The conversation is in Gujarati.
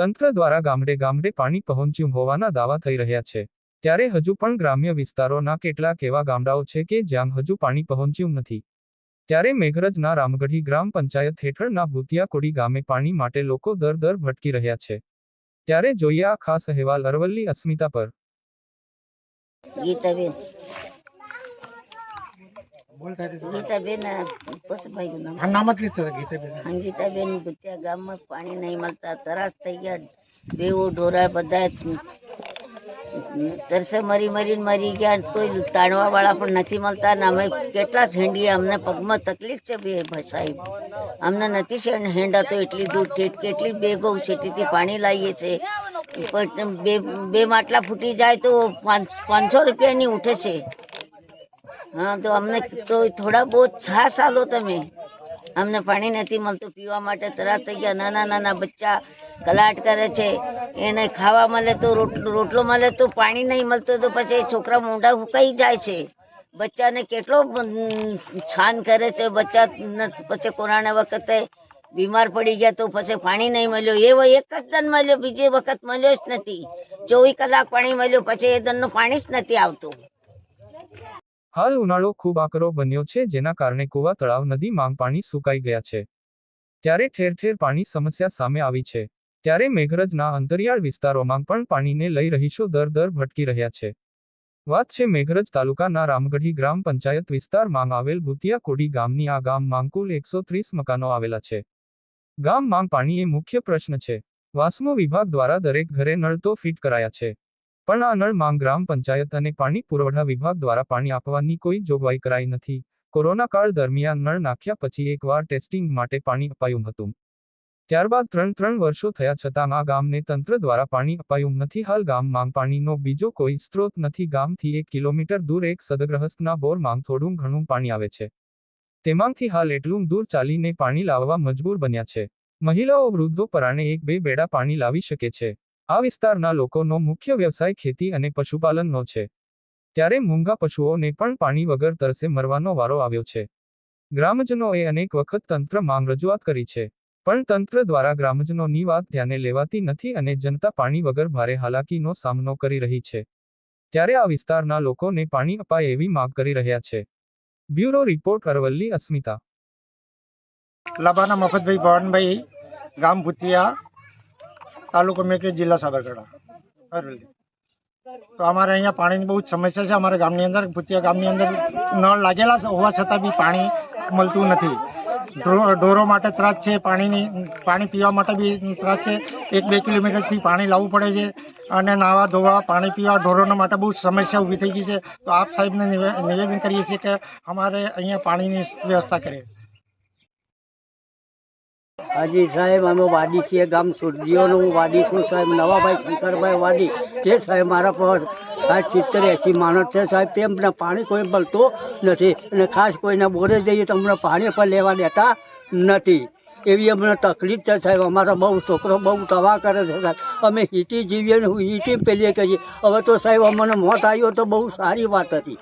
તંત્ર દ્વારા ગામડે ગામડે પાણી પહોંચ્યું હોવાના દાવા થઈ રહ્યા છે, ત્યારે હજુ પણ ગ્રામ્ય વિસ્તારોના કેટલાક એવા ગામડાઓ છે કે જ્યાં હજુ પાણી પહોંચ્યું નથી। ત્યારે મેઘરજના રામગઢી ગ્રામ પંચાયત હેઠળના ભૂતિયાકોડી ગામે પાણી માટે લોકો દર ભટકી રહ્યા છે। ત્યારે જોઈએ આ ખાસ અહેવાલ અરવલ્લી અસ્મિતા પર। ગીતાબેન ભૂતિયા ગામમાં પાણી નહીં મળતા તરાસ થઈ ગયા। બેવો ઢોરા બધા તરસે મરી ગયા। કોઈ તાણવા વાળા પણ નથી મળતા ને અમે કેટલા હેંડીએ અમને પગમાં તકલીફ છે બે સાહેબ, અમને નથી હેંડાતો એટલી દૂર કેટલી બેગો છેટીથી પાણી લાવીએ છે। બે માટલા ફૂટી જાય તો 500 રૂપિયાની ઉઠે છે। हाँ तो हमने तो थोड़ा बहुत छास आलो तमे, हमने पानी नहीं મળતું પીવા માટે તરાસ થઈ ગયા। નાના નાના બચ્ચા કલાટ કરે છે, એને ખાવા મળે તો રોટલો મળે તો પાણી નહીં મળતું તો પછી છોકરા મોઢા ફૂંકાઈ જાય છે। બચ્ચાને કેટલો છાન કરે છે, બચ્ચા પછી કોરોના વખતે બીમાર પડી ગયા તો પછી પાણી નહીં મળ્યો, એવો એક જ દન મળ્યો, બીજી વખત મળ્યો જ નથી। 24 કલાક પાણી મળ્યું પછી એ દનનું પાણી જ નથી આવતું। હાલ ઉનાળો ખૂબ આકરો બન્યો છે, જેના કારણે કુવા તળાવ નદી માંગ પાણી સુકાઈ ગયા છે, ત્યારે ઠેર ઠેર પાણી સમસ્યા સામે આવી છે। ત્યારે મેઘરજના અંતરિયાળ વિસ્તારોમાં પણ પાણીને લઈ રહીશો દર ભટકી રહ્યા છે। વાત છે મેઘરજ તાલુકાના રામગઢી ગ્રામ પંચાયત વિસ્તારમાં આવેલ ભૂતિયાકોડી ગામની। આ ગામમાં કુલ 130 મકાનો આવેલા છે। ગામમાં પાણી એ મુખ્ય પ્રશ્ન છે। વાસ્મો વિભાગ દ્વારા દરેક ઘરે નળ તો ફિટ કરાયા છે, પણ આ નળ માંગ ગ્રામ પંચાયત અને પાણી પુરવઠા વિભાગ દ્વારા પાણી આપવાની કોઈ જોગવાઈ કરાઈ નથી। કોરોના કાળ દરમિયાન નળ નાખ્યા પછી એકવાર ટેસ્ટિંગ માટે પાણી અપાયું હતું, ત્યારબાદ 3 વર્ષો થયા છતાં આ ગામને તંત્ર દ્વારા પાણી અપાયું નથી। હાલ ગામમાં પાણીનો બીજો કોઈ સ્ત્રોત નથી। ગામથી 1 કિલોમીટર દૂર એક સદગ્રહસ્થના બોરમાં થોડું ઘણું પાણી આવે છે, તેમાંથી હાલ એટલું દૂર ચાલીને પાણી લાવવા મજબૂર બન્યા છે। મહિલાઓ વૃદ્ધો પરાણે 1-2 બેડા પાણી લાવી શકે છે। આ વિસ્તારના લોકોનો મુખ્ય વ્યવસાય ખેતી અને પશુપાલનનો છે, ત્યારે મૂંગા પશુઓને પણ પાણી વગર તરસે મરવાનો વારો આવ્યો છે। ગ્રામજનોએ અનેક વખત તંત્ર માંગ રજૂઆત કરી છે, પણ તંત્ર દ્વારા ગ્રામજનોની વાત ધ્યાને લેવાતી નથી અને જનતા પાણી વગર ભારે હાલાકીનો સામનો કરી રહી છે। ત્યારે આ વિસ્તારના લોકોને પાણી અપાય એવી માંગ કરી રહ્યા છે। બ્યુરો રિપોર્ટ અરવલ્લી અસ્મિતા। લાબાના મફતભાઈ ભવનભાઈ, ગામ ભૂતિયા, तालुको मेघरज, जिला साबरकांठा, अरवली। तो हमारे अँ पानी की बहुत समस्या है। हमारे गाम अंदर भूतिया गाम अंदर नळ लागेला होवा छतां बी पानी मळतुं नथी। ढोरो माटे त्रास है, पानी पीवा माटे बी त्रास है। 1-2 किलोमीटर थी पानी लावવું પડે છે અને નાવા ધોવા પાણી પીવા ઢોરોના માટે બહુ સમસ્યા ઊભી થઈ ગઈ છે। તો આપ સાહેબને નિવેદન કરીએ છીએ કે અમારે અહીંયા પાણીની વ્યવસ્થા કરે। हाजी साहेब अमे वादी छे, गाम सुरजीओनो वादी छूँ साहेब। नवाभाई शंकरभाई वादी ते साहेब मारा पर 70-80 माणस है साहेब। तेमने पाणी कोई મળતું નથી અને ખાસ કોઈને બોરે જઈએ તો અમને પાણી પર લેવા દેતા નથી, એવી અમને તકલીફ છે સાહેબ। અમારા બહુ છોકરો બહુ તવા કરે છે સાહેબ। અમે હીટી જીવીએ ને હીટી પેલીએ કરીએ। હવે તો સાહેબ અમને મોત આવ્યો તો બહુ સારી વાત હતી।